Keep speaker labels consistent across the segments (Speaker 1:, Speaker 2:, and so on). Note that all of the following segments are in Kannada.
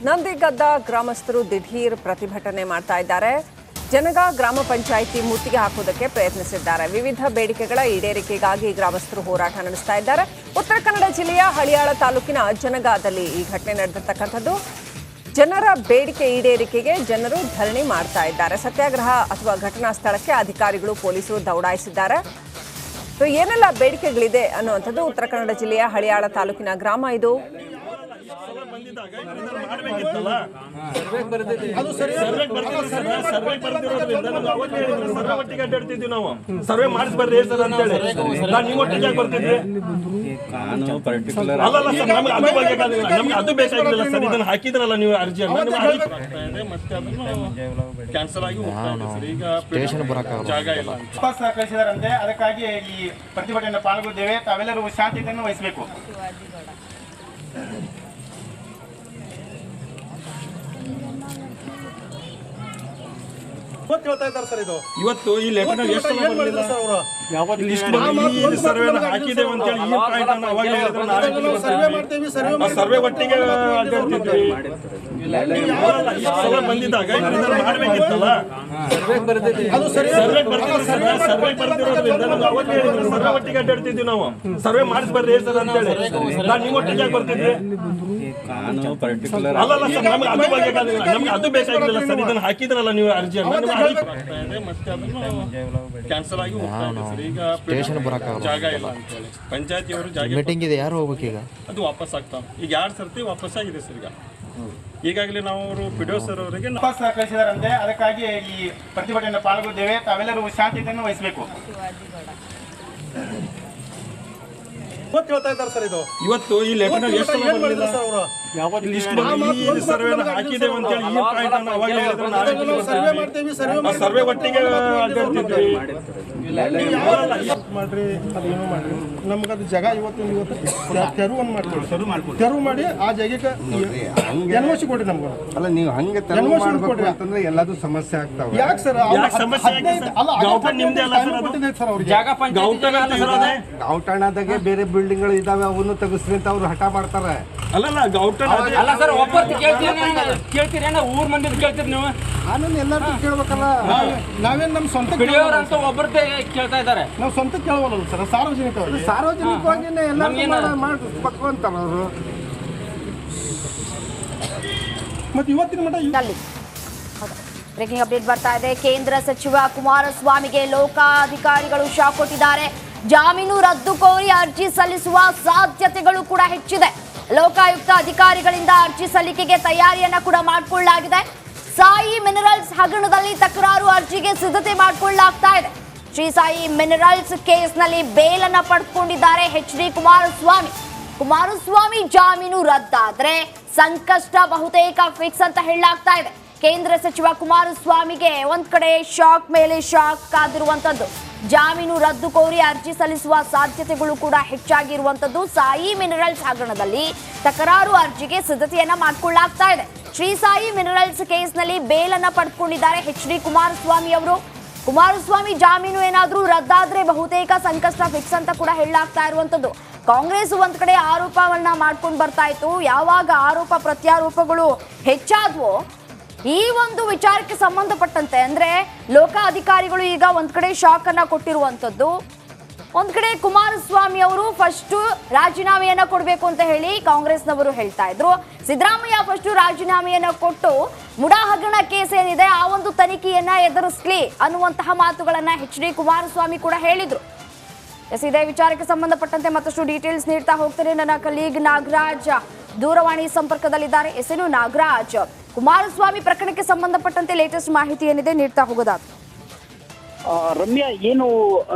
Speaker 1: ನಂದಿಗದ್ದ ಗ್ರಾಮಸ್ಥರು ದಿಢೀರ್ ಪ್ರತಿಭಟನೆ ಮಾಡ್ತಾ ಇದ್ದಾರೆ. ಜನಗ ಗ್ರಾಮ ಪಂಚಾಯಿತಿ ಮುತ್ತಿಗೆ ಹಾಕುವುದಕ್ಕೆ ಪ್ರಯತ್ನಿಸಿದ್ದಾರೆ. ವಿವಿಧ ಬೇಡಿಕೆಗಳ ಈಡೇರಿಕೆಗಾಗಿ ಗ್ರಾಮಸ್ಥರು ಹೋರಾಟ ನಡೆಸ್ತಾ ಇದ್ದಾರೆ. ಉತ್ತರ ಕನ್ನಡ ಜಿಲ್ಲೆಯ ಹಳಿಯಾಳ ತಾಲೂಕಿನ ಜನಗಾದಲ್ಲಿ ಈ ಘಟನೆ ನಡೆದಿರ್ತಕ್ಕಂಥದ್ದು. ಜನರ ಬೇಡಿಕೆ ಈಡೇರಿಕೆಗೆ ಜನರು ಧರಣಿ ಮಾಡ್ತಾ ಇದ್ದಾರೆ. ಸತ್ಯಾಗ್ರಹ ಅಥವಾ ಘಟನಾ ಸ್ಥಳಕ್ಕೆ ಅಧಿಕಾರಿಗಳು ಪೊಲೀಸರು ದೌಡಾಯಿಸಿದ್ದಾರೆ. ಏನೆಲ್ಲ ಬೇಡಿಕೆಗಳಿದೆ ಅನ್ನುವಂಥದ್ದು ಉತ್ತರ ಕನ್ನಡ ಜಿಲ್ಲೆಯ ಹಳಿಯಾಳ ತಾಲೂಕಿನ ಗ್ರಾಮ ಇದು.
Speaker 2: ಸರ್ವೆ ಮಾಡಿಸ್ಬಾರ್ದು ಸರ್ ಅಂತೇಳಿ ನೀವು ಒಟ್ಟಿಗೆ ಬರ್ತಿದ್ವಿ. ನಮ್ಗೆ ಅದು ಬೇಕಾಗಿಲ್ಲ ಸರ್. ಇದನ್ನ ಹಾಕಿದ್ರಲ್ಲ ನೀವು ಅರ್ಜಿಯನ್ನು, ಮತ್ತೆ ಅದನ್ನು ಕ್ಯಾನ್ಸಲ್ ಆಗಿ ಈಗ ಜಾಗ ಇಲ್ಲ
Speaker 3: ಸಹಕರಿಸಿದಾರಂತೆ. ಅದಕ್ಕಾಗಿ ಈ ಪ್ರತಿಭಟನೆ ಪಾಲ್ಗೊಳ್ಳುತ್ತೇವೆ. ತಾವೆಲ್ಲರೂ ಶಾಂತಿಯನ್ನು ವಹಿಸಬೇಕು.
Speaker 2: ಇವತ್ತು ಈ ಲೆಟರ್ ಎಷ್ಟು ಸರ್ವೆ ಹಾಕಿದ್ದೇವೆ ಅಂತೇಳಿ ಈ ಪಾಯಿಂಟ್ ಅನ್ನು ಅವಾಗ ಸರ್ವೆ ಒಟ್ಟಿಗೆ ಅಡ್ಡಾಡ್ತಿದ್ವಿ. ಬಂದಿದ್ದಾಗ ಮಾಡ್ಬೇಕಿತ್ತಲ್ಲ. ಸರ್ವೆ ಒಟ್ಟಿಗೆ ಅಡ್ಡಾಡ್ತಿದ್ವಿ ನಾವು. ಸರ್ವೆ ಮಾಡಿಸ್ಬಾರ್ದು ಸರ್ ಅಂತೇಳಿ ನೀವು ಒಟ್ಟಿಗೆ ಬರ್ತಿದ್ವಿ. ಅಲ್ಲಲ್ಲ ಸರ್, ನಮ್ಗೆ ಅದು ಬೇಕಾಗಿಲ್ಲ. ನಮ್ಗೆ ಅದು ಬೇಕಾಗಿಲ್ಲ ಸರ್. ಇದನ್ನ ಹಾಕಿದ್ರಲ್ಲ ನೀವು ಅರ್ಜಿಯನ್ನು, ಮತ್ತೆ ಅದನ್ನು ಕ್ಯಾನ್ಸಲ್ ಆಗಿ ಈಗ ಜಾಗ ಇಲ್ಲ ಅಂತೇಳಿ ಪಂಚಾಯತಿಯವರು ಜಾಗ
Speaker 4: ಮೀಟಿಂಗ್ ಇದೆ. ಯಾರು ಹೋಗ್ಬೇಕು ಈಗ?
Speaker 2: ಅದು ವಾಪಸ್ ಆಗ್ತಾವ. ಈಗ 2 ಸರ್ತಿ ವಾಪಸ್ ಆಗಿದೆ ಸರ್. ಈಗಾಗಲೇ ನಾವು ಪಿಡಿಒ ಸರ್ ಅವರಿಗೆ
Speaker 3: ಸಹಕರಿಸಿದಾರಂತೆ. ಅದಕ್ಕಾಗಿ ಈ ಪ್ರತಿಭಟನೆ ಪಾಲ್ಗೊಳ್ಳುತ್ತೇವೆ. ತಾವೆಲ್ಲರೂ ಶಾಂತಿಯನ್ನು ವಹಿಸಬೇಕು.
Speaker 2: ಇವತ್ತು ಈ ಲೆಟರ್ ಎಷ್ಟು ಸರ್ವೆ ಹಾಕಿದ್ದೇವೆ ಅಂತೇಳಿ ಈ ಪಾಯಿಂಟ್ ಅನ್ನು ಅವಾಗ ಸರ್ವೆ ಒಟ್ಟಿಗೆ ಅಡ್ಡಾಡ್ತಿದ್ವಿ.
Speaker 5: ಮಾಡ್ರಿ ಅದೇನು ಮಾಡ್ರಿ, ನಮ್ಗೆ ಅದು ಜಾಗ ಇವತ್ತು ತೆರವು ತೆರವು ಮಾಡಿ ಆ ಜಾಗಕ್ಕೆ ಎನ್ವಸಿ ಕೊಡ್ರಿ ನಮ್ಗೆ.
Speaker 6: ಅಲ್ಲ, ನೀವು ಹಂಗೆ ತೆರವು ಮಾಡ್ಬೇಕು ಅಂತಂದ್ರೆ ಎಲ್ಲದೂ ಸಮಸ್ಯೆ ಆಗ್ತಾವ.
Speaker 5: ಯಾಕೆ ಸರ್?
Speaker 6: ಗೌಟಣದಾಗೆ ಬೇರೆ ಬಿಲ್ಡಿಂಗ್ ಗಳು ಇದಾವೆ, ಅವನು ತೆಗಿಸ್ರಿ ಅಂತ ಅವ್ರು ಹಠ ಮಾಡ್ತಾರೆ.
Speaker 2: ಅಲ್ಲಲ್ಲ ಗೌಟಣ
Speaker 7: ಊರ್ ಮಂದಿ ಕೇಳ್ತೀರಿ ನೀವು.
Speaker 6: ಕಾನೂನು ಎಲ್ಲರಿಗೂ ಕೇಳ್ಬೇಕಲ್ಲ.
Speaker 5: ನಾವೇನ್ ನಮ್ ಸ್ವಂತ
Speaker 7: ಒಬ್ಬರದೇ ಕೇಳ್ತಾ ಇದ್ದಾರೆ.
Speaker 5: ನಾವು ಸ್ವಂತ ಕೇಳವಲ್ಲ ಸರ್, ಸಾರ್ವಜನಿಕವಾಗಿ
Speaker 6: ಸಾರ್ವಜನಿಕವಾಗಿನೇ ಎಲ್ಲ ಮಾಡ್ಬೇಕು ಅಂತಾರ ಅವರು.
Speaker 5: ಮತ್ತೆ ಇವತ್ತಿನ ಮಟ್ಟ
Speaker 8: ಬ್ರೇಕಿಂಗ್ ಅಪ್ಡೇಟ್ ಬರ್ತಾ ಇದೆ. ಕೇಂದ್ರ ಸಚಿವ ಕುಮಾರಸ್ವಾಮಿಗೆ ಲೋಕಾಧಿಕಾರಿಗಳು ಶಾಕ್ ಕೊಟ್ಟಿದ್ದಾರೆ. ಜಾಮೀನು ರದ್ದು ಕೋರಿ ಅರ್ಜಿ ಸಲ್ಲಿಸುವ ಸಾಧ್ಯತೆಗಳು ಕೂಡ ಹೆಚ್ಚಿದೆ. ಲೋಕಾಯುಕ್ತ ಅಧಿಕಾರಿಗಳಿಂದ ಅರ್ಜಿ ಸಲ್ಲಿಕೆಗೆ ತಯಾರಿಯನ್ನ ಕೂಡ ಮಾಡಿಕೊಳ್ಳಲಾಗಿದೆ. ಸಾಯಿ ಮಿನರಲ್ಸ್ ಹಗರಣದಲ್ಲಿ ತಕರಾರು ಅರ್ಜಿಗೆ ಸಿದ್ಧತೆ ಮಾಡಿಕೊಳ್ಳಲಾಗ್ತಾ ಇದೆ. ಶ್ರೀ ಸಾಯಿ ಮಿನರಲ್ಸ್ ಕೇಸ್ನಲ್ಲಿ ಬೇಲನ್ನ ಪಡೆದುಕೊಂಡಿದ್ದಾರೆ ಎಚ್.ಡಿ. ಕುಮಾರಸ್ವಾಮಿ ಜಾಮೀನು ರದ್ದಾದ್ರೆ ಸಂಕಷ್ಟ ಬಹುತೇಕ ಫಿಕ್ಸ್ ಅಂತ ಹೇಳಲಾಗ್ತಾ ಇದೆ. ಕೇಂದ್ರ ಸಚಿವ ಕುಮಾರಸ್ವಾಮಿಗೆ ಒಂದ್ ಕಡೆ ಶಾಕ್ ಮೇಲೆ ಶಾಕ್ ಕಾದಿರುವಂತದ್ದು. ಜಾಮೀನು ರದ್ದು ಕೋರಿ ಅರ್ಜಿ ಸಲ್ಲಿಸುವ ಸಾಧ್ಯತೆಗಳು ಕೂಡ ಹೆಚ್ಚಾಗಿರುವಂತದ್ದು. ಸಾಯಿ ಮಿನರಲ್ಸ್ ಹಗರಣದಲ್ಲಿ ತಕರಾರು ಅರ್ಜಿಗೆ ಸಿದ್ಧತೆಯನ್ನ ಮಾಡಿಕೊಳ್ಳಲಾಗ್ತಾ ಇದೆ. ಶ್ರೀ ಸಾಯಿ ಮಿನರಲ್ಸ್ ಕೇಸ್ನಲ್ಲಿ ಬೇಲನ್ನ ಪಡೆದುಕೊಂಡಿದ್ದಾರೆ ಎಚ್.ಡಿ. ಕುಮಾರಸ್ವಾಮಿ ಅವರು. ಕುಮಾರಸ್ವಾಮಿ ಜಾಮೀನು ಏನಾದ್ರೂ ರದ್ದಾದ್ರೆ ಬಹುತೇಕ ಸಂಕಷ್ಟ ಫಿಕ್ಸ್ ಅಂತ ಕೂಡ ಹೇಳಲಾಗ್ತಾ ಇರುವಂತದ್ದು. ಕಾಂಗ್ರೆಸ್ ಒಂದ್ ಕಡೆ ಆರೋಪವನ್ನ ಮಾಡ್ಕೊಂಡು ಬರ್ತಾ ಇತ್ತು. ಯಾವಾಗ ಆರೋಪ ಪ್ರತ್ಯಾರೋಪಗಳು ಹೆಚ್ಚಾದ್ವೋ ಈ ಒಂದು ವಿಚಾರಕ್ಕೆ ಸಂಬಂಧಪಟ್ಟಂತೆ ಅಂದ್ರೆ ಲೋಕಾಧಿಕಾರಿಗಳು ಈಗ ಒಂದ್ ಕಡೆ ಶಾಕ್ ಅನ್ನ ಕೊಟ್ಟಿರುವಂತದ್ದು. ಒಂದ್ ಕಡೆ ಕುಮಾರಸ್ವಾಮಿ ಅವರು ಫಸ್ಟ್ ರಾಜೀನಾಮೆಯನ್ನ ಕೊಡಬೇಕು ಅಂತ ಹೇಳಿ ಕಾಂಗ್ರೆಸ್ನವರು ಹೇಳ್ತಾ ಇದ್ರು. ಸಿದ್ದರಾಮಯ್ಯ ಫಸ್ಟ್ ರಾಜೀನಾಮೆಯನ್ನ ಕೊಟ್ಟು ಮುಡಾ ಹಗರಣ ಕೇಸ್ ಏನಿದೆ ಆ ಒಂದು ತನಿಖೆಯನ್ನ ಎದುರಿಸಲಿ ಅನ್ನುವಂತಹ ಮಾತುಗಳನ್ನ ಎಚ್.ಡಿ. ಕುಮಾರಸ್ವಾಮಿ ಕೂಡ ಹೇಳಿದ್ರು. ಇದೇ ವಿಚಾರಕ್ಕೆ ಸಂಬಂಧಪಟ್ಟಂತೆ ಮತ್ತಷ್ಟು ಡೀಟೇಲ್ಸ್ ನೀಡ್ತಾ ಹೋಗ್ತಾರೆ ನನ್ನ ಕಲೀಗ್ ನಾಗರಾಜ್ ದೂರವಾಣಿ ಸಂಪರ್ಕದಲ್ಲಿದ್ದಾರೆ. ಎಸೆನು ನಾಗರಾಜ್, ಕುಮಾರಸ್ವಾಮಿ ಪ್ರಕರಣಕ್ಕೆ ಸಂಬಂಧಪಟ್ಟಂತೆ ಲೇಟೆಸ್ಟ್ ಮಾಹಿತಿ ಏನಿದೆ ನೀಡ್ತಾ ಹೋಗೋದಾದ್ರೆ.
Speaker 7: ರಮ್ಯಾ, ಏನು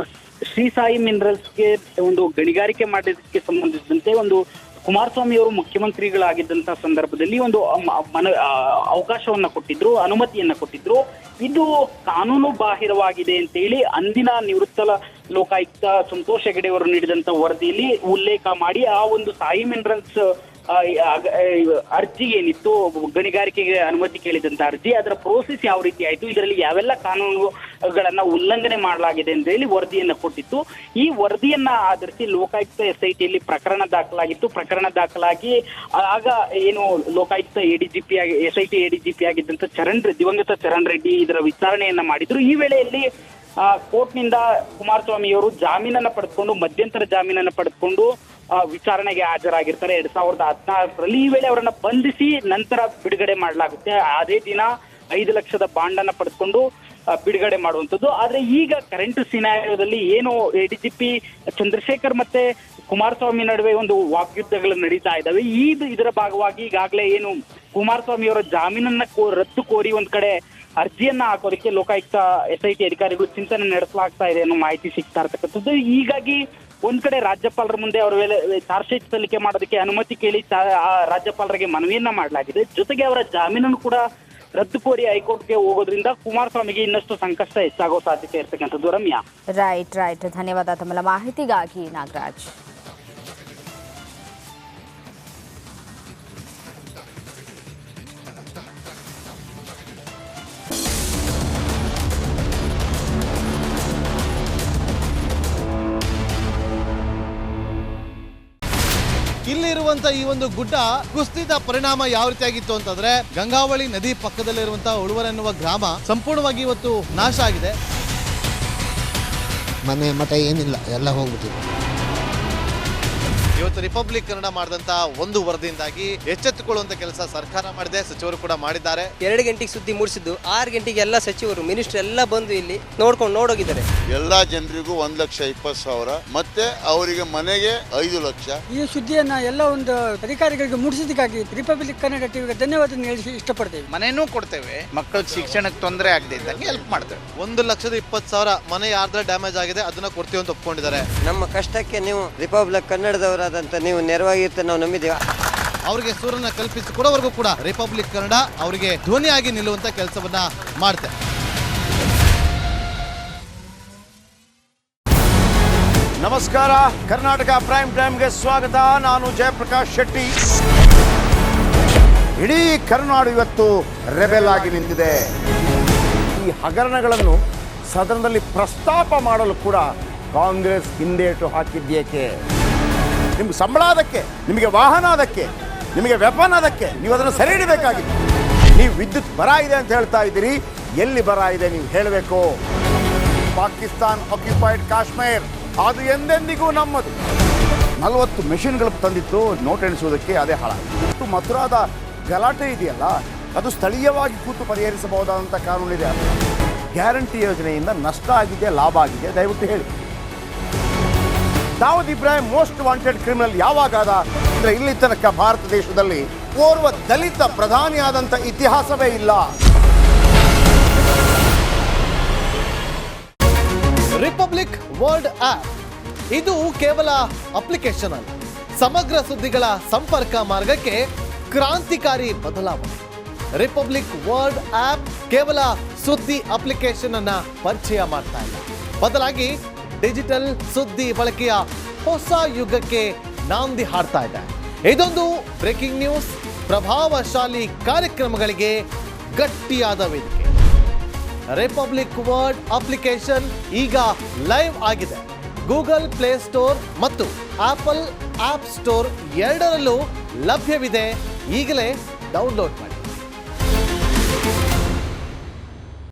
Speaker 7: ಶ್ರೀ ಸಾಯಿ ಮಿನರಲ್ಸ್ಗೆ ಒಂದು ಗಣಿಗಾರಿಕೆ ಮಾಡೋದಕ್ಕೆ ಸಂಬಂಧಿಸಿದಂತೆ ಒಂದು ಕುಮಾರಸ್ವಾಮಿ ಅವರು ಮುಖ್ಯಮಂತ್ರಿಗಳಾಗಿದ್ದಂತಹ ಸಂದರ್ಭದಲ್ಲಿ ಒಂದು ಅವಕಾಶವನ್ನ ಕೊಟ್ಟಿದ್ರು, ಅನುಮತಿಯನ್ನ ಕೊಟ್ಟಿದ್ರು. ಇದು ಕಾನೂನು ಬಾಹಿರವಾಗಿದೆ ಅಂತೇಳಿ ಅಂದಿನ ನಿವೃತ್ತ ಲೋಕಾಯುಕ್ತ ಸಂತೋಷ್ ಹೆಗಡೆ ಅವರು ನೀಡಿದಂತ ವರದಿಯಲ್ಲಿ ಉಲ್ಲೇಖ ಮಾಡಿ ಆ ಒಂದು ಸಾಯಿ ಮಿನರಲ್ಸ್ ಅರ್ಜಿ ಏನಿತ್ತು, ಗಣಿಗಾರಿಕೆಗೆ ಅನುಮತಿ ಕೇಳಿದಂತ ಅರ್ಜಿ, ಅದರ ಪ್ರೋಸೆಸ್ ಯಾವ ರೀತಿ ಆಯ್ತು, ಇದರಲ್ಲಿ ಯಾವೆಲ್ಲ ಕಾನೂನುಗಳನ್ನ ಉಲ್ಲಂಘನೆ ಮಾಡಲಾಗಿದೆ ಅಂತ ಹೇಳಿ ವರದಿಯನ್ನ ಕೊಟ್ಟಿತ್ತು. ಈ ವರದಿಯನ್ನ ಆಧರಿಸಿ ಲೋಕಾಯುಕ್ತ SITಯಲ್ಲಿ ಪ್ರಕರಣ ದಾಖಲಾಗಿತ್ತು. ಪ್ರಕರಣ ದಾಖಲಾಗಿ ಆಗ ಏನು ಲೋಕಾಯುಕ್ತ ADGP SIT ADGP ಆಗಿದ್ದಂತ ದಿವಂಗತ ಚರಣ್ ರೆಡ್ಡಿ ಇದರ ವಿಚಾರಣೆಯನ್ನ ಮಾಡಿದ್ರು. ಈ ವೇಳೆಯಲ್ಲಿ ಕೋರ್ಟ್ನಿಂದ ಕುಮಾರಸ್ವಾಮಿಯವರು ಜಾಮೀನನ್ನ ಪಡೆದುಕೊಂಡು, ಮಧ್ಯಂತರ ಜಾಮೀನನ್ನ ಪಡೆದುಕೊಂಡು ವಿಚಾರಣೆಗೆ ಹಾಜರಾಗಿರ್ತಾರೆ 2014ರಲ್ಲಿ. ಈ ವೇಳೆ ಅವರನ್ನ ಬಂಧಿಸಿ ನಂತರ ಬಿಡುಗಡೆ ಮಾಡಲಾಗುತ್ತೆ. ಅದೇ ದಿನ 5 ಲಕ್ಷದ ಬಾಂಡ್ ಅನ್ನ ಪಡೆದುಕೊಂಡು ಬಿಡುಗಡೆ ಮಾಡುವಂಥದ್ದು. ಆದ್ರೆ ಈಗ ಕರೆಂಟ್ ಸಿನಾರಿಯೋದಲ್ಲಿ ಏನು ADGP ಚಂದ್ರಶೇಖರ್ ಮತ್ತೆ ಕುಮಾರಸ್ವಾಮಿ ನಡುವೆ ಒಂದು ವಾಗ್ಯುದ್ಧಗಳು ನಡೀತಾ ಇದ್ದಾವೆ. ಇದರ ಭಾಗವಾಗಿ ಈಗಾಗಲೇ ಏನು ಕುಮಾರಸ್ವಾಮಿಯವರ ಜಾಮೀನನ್ನ ರದ್ದು ಕೋರಿ ಒಂದ್ ಕಡೆ ಅರ್ಜಿಯನ್ನ ಹಾಕೋದಕ್ಕೆ ಲೋಕಾಯುಕ್ತ SIT ಅಧಿಕಾರಿಗಳು ಚಿಂತನೆ ನಡೆಸಲಾಗ್ತಾ ಇದೆ ಅನ್ನೋ ಮಾಹಿತಿ ಸಿಗ್ತಾ ಇರ್ತಕ್ಕಂಥದ್ದು. ಹೀಗಾಗಿ ಒಂದ್ ಕಡೆ ರಾಜ್ಯಪಾಲರ ಮುಂದೆ ಅವರ ಮೇಲೆ ಚಾರ್ಜ್ ಶೀಟ್ ಸಲ್ಲಿಕೆ ಮಾಡೋದಕ್ಕೆ ಅನುಮತಿ ಕೇಳಿ ರಾಜ್ಯಪಾಲರಿಗೆ ಮನವಿಯನ್ನ ಮಾಡಲಾಗಿದೆ. ಜೊತೆಗೆ ಅವರ ಜಾಮೀನನ್ನು ಕೂಡ ರದ್ದು ಕೋರಿ ಹೈಕೋರ್ಟ್ಗೆ ಹೋಗೋದ್ರಿಂದ ಕುಮಾರಸ್ವಾಮಿಗೆ ಇನ್ನಷ್ಟು ಸಂಕಷ್ಟ ಹೆಚ್ಚಾಗೋ ಸಾಧ್ಯತೆ ಇರ್ತಕ್ಕಂಥದ್ದು. ರಮ್ಯಾ.
Speaker 8: ರೈಟ್. ಧನ್ಯವಾದ ತಮ್ಮ ಮಾಹಿತಿಗಾಗಿ ನಾಗರಾಜ್.
Speaker 4: ಇಲ್ಲಿರುವಂತ ಈ ಒಂದು ಗುಡ್ಡ ಕುಸಿದ ಪರಿಣಾಮ ಯಾವ ರೀತಿಯಾಗಿತ್ತು ಅಂತಂದ್ರೆ ಗಂಗಾವಳಿ ನದಿ ಪಕ್ಕದಲ್ಲಿರುವಂತಹ ಉಳುವರ ಎನ್ನುವ ಗ್ರಾಮ ಸಂಪೂರ್ಣವಾಗಿ ಇವತ್ತು ನಾಶ ಆಗಿದೆ.
Speaker 9: ಮನೆ ಮಠ ಏನಿಲ್ಲ, ಎಲ್ಲ ಹೋಗ್ಬಿಟ್ಟಿದೆ.
Speaker 4: ಇವತ್ತು ರಿಪಬ್ಲಿಕ್ ಕನ್ನಡ ಮಾಡಿದಂತಹ ಒಂದು ವರದಿಯಿಂದಾಗಿ ಎಚ್ಚೆತ್ತುಕೊಳ್ಳುವಂತ ಕೆಲಸ ಸರ್ಕಾರ ಮಾಡಿದೆ, ಸಚಿವರು ಕೂಡ ಮಾಡಿದ್ದಾರೆ.
Speaker 10: 2 ಗಂಟೆಗೆ ಸುದ್ದಿ ಮೂಡಿಸಿದ್ದು 6 ಗಂಟೆಗೆ ಎಲ್ಲ ಸಚಿವರು ಮಿನಿಸ್ಟರ್ ಎಲ್ಲ ಬಂದು ಇಲ್ಲಿ ನೋಡೋಗಿದ್ದಾರೆ.
Speaker 11: ಎಲ್ಲಾ ಜನರಿಗೂ 1,20,000 ಮತ್ತೆ ಅವರಿಗೆ ಮನೆಗೆ 5 ಲಕ್ಷ.
Speaker 10: ಈ ಸುದ್ದಿಯನ್ನ ಎಲ್ಲ ಒಂದು ಅಧಿಕಾರಿಗಳಿಗೆ ಮುಡಿಸಿದಕ್ಕಾಗಿ ರಿಪಬ್ಲಿಕ್ ಕನ್ನಡ ಟಿವಿಗೆ ಧನ್ಯವಾದ ಹೇಳಿ ಇಷ್ಟಪಡ್ತೇವೆ.
Speaker 3: ಮನೆನೂ ಕೊಡ್ತೇವೆ, ಮಕ್ಕಳ ಶಿಕ್ಷಣಕ್ಕೆ ತೊಂದರೆ ಆಗದೆ ಇದ್ದಂಗೆ ಹೆಲ್ಪ್ ಮಾಡ್ತೇವೆ.
Speaker 4: 1,20,000 ಮನೆ ಯಾರ್ದ್ರ ಡ್ಯಾಮೇಜ್ ಆಗಿದೆ ಅದನ್ನ ಕೊಡ್ತೀವಿ ಅಂತ ಒಪ್ಕೊಂಡಿದ್ದಾರೆ.
Speaker 10: ನಮ್ಮ ಕಷ್ಟಕ್ಕೆ ನೀವು ರಿಪಬ್ಲಿಕ್ ಕನ್ನಡದವರಾದಂತ ನೀವು ನೆರವಾಗಿರ್ತಾರೆ ನಾವು ನಂಬಿದ್ದೇವೆ.
Speaker 4: ಅವರಿಗೆ ಸೂರನ್ನ ಕಲ್ಪಿಸಿಕೊಡೋವರೆಗೂ ಕೂಡ ರಿಪಬ್ಲಿಕ್ ಕನ್ನಡ ಅವರಿಗೆ ಧ್ವನಿಯಾಗಿ ನಿಲ್ಲುವಂತ ಕೆಲಸವನ್ನ ಮಾಡುತ್ತೆ.
Speaker 12: ನಮಸ್ಕಾರ, ಕರ್ನಾಟಕ ಪ್ರೈಮ್ ಟೈಮ್ಗೆ ಸ್ವಾಗತ. ನಾನು ಜಯಪ್ರಕಾಶ್ ಶೆಟ್ಟಿ. ಇಡೀ ಕರ್ನಾಡು ಇವತ್ತು ರೆಬೆಲ್ ಆಗಿ ನಿಂತಿದೆ. ಈ ಹಗರಣಗಳನ್ನು ಸದನದಲ್ಲಿ ಪ್ರಸ್ತಾಪ ಮಾಡಲು ಕೂಡ ಕಾಂಗ್ರೆಸ್ ಹಿಂದೇಟು ಹಾಕಿದ್ದೇಕೆ? ನಿಮ್ಗೆ ಸಂಬಳ ಅದಕ್ಕೆ, ನಿಮಗೆ ವಾಹನ ಅದಕ್ಕೆ, ನಿಮಗೆ ವೆಪನ್ ಅದಕ್ಕೆ, ನೀವು ಅದನ್ನು ಸೆರೆ ಹಿಡಿಬೇಕಾಗಿತ್ತು. ನೀವು ವಿದ್ಯುತ್ ಬರ ಇದೆ ಅಂತ ಹೇಳ್ತಾ ಇದ್ದೀರಿ, ಎಲ್ಲಿ ಬರ ಇದೆ ನೀವು ಹೇಳಬೇಕು. ಪಾಕಿಸ್ತಾನ್ ಆಕ್ಯುಪೈಡ್ ಕಾಶ್ಮೀರ್ ಅದು ಎಂದೆಂದಿಗೂ ನಮ್ಮದು. 40 ಮೆಷಿನ್ಗಳು ತಂದಿತ್ತು ನೋಟ್ ಎಣಿಸುವುದಕ್ಕೆ, ಅದೇ ಹಾಳಾಯಿತು. ಮಥುರಾದ ಗಲಾಟೆ ಇದೆಯಲ್ಲ, ಅದು ಸ್ಥಳೀಯವಾಗಿ ಕೂತು ಪರಿಹರಿಸಬಹುದಾದಂಥ ಕಾನೂನಿದೆ. ಗ್ಯಾರಂಟಿ ಯೋಜನೆಯಿಂದ ನಷ್ಟ ಆಗಿದೆ, ಲಾಭ ಆಗಿದೆ, ದಯವಿಟ್ಟು ಹೇಳಿ. Dawood Ibrahim most wanted criminal ಯಾವಾಗಾದ ಅಂದರೆ ಇಲ್ಲಿ ತನಕ ಭಾರತ ದೇಶದಲ್ಲಿ ಓರ್ವ ದಲಿತ ಪ್ರಧಾನಿಯಾದಂಥ ಇತಿಹಾಸವೇ ಇಲ್ಲ.
Speaker 4: ರಿಪಬ್ಲಿಕ್ ವರ್ಲ್ಡ್ ಆಪ್ ಇದು ಕೇವಲ ಅಪ್ಲಿಕೇಶನ್ ಅಲ್ಲ, ಸಮಗ್ರ ಸುದ್ದಿಗಳ ಸಂಪರ್ಕ ಮಾರ್ಗಕ್ಕೆ ಕ್ರಾಂತಿಕಾರಿ ಬದಲಾವಣೆ. ರಿಪಬ್ಲಿಕ್ ವರ್ಲ್ಡ್ ಆಪ್ ಕೇವಲ ಸುದ್ದಿ ಅಪ್ಲಿಕೇಶನ್ ಅನ್ನ ಪರಿಚಯ ಮಾಡ್ತಾ ಇಲ್ಲ, ಬದಲಾಗಿ ಡಿಜಿಟಲ್ ಸುದ್ದಿ ಬಳಕೆಯ ಹೊಸ ಯುಗಕ್ಕೆ ನಾಂದಿ ಹಾಡ್ತಾ ಇದೆ. ಇದೊಂದು ಬ್ರೇಕಿಂಗ್ ನ್ಯೂಸ್, ಪ್ರಭಾವಶಾಲಿ ಕಾರ್ಯಕ್ರಮಗಳಿಗೆ ಗಟ್ಟಿಯಾದ ವೇದಿಕೆ. ರಿಪಬ್ಲಿಕ್ ವರ್ಲ್ಡ್ ಅಪ್ಲಿಕೇಶನ್ ಈಗ ಲೈವ್ ಆಗಿದೆ. ಗೂಗಲ್ ಪ್ಲೇ ಸ್ಟೋರ್ ಮತ್ತು ಆಪಲ್ ಆಪ್ ಸ್ಟೋರ್ ಎರಡರಲ್ಲೂ ಲಭ್ಯವಿದೆ. ಈಗಲೇ ಡೌನ್ಲೋಡ್ ಮಾಡಿ.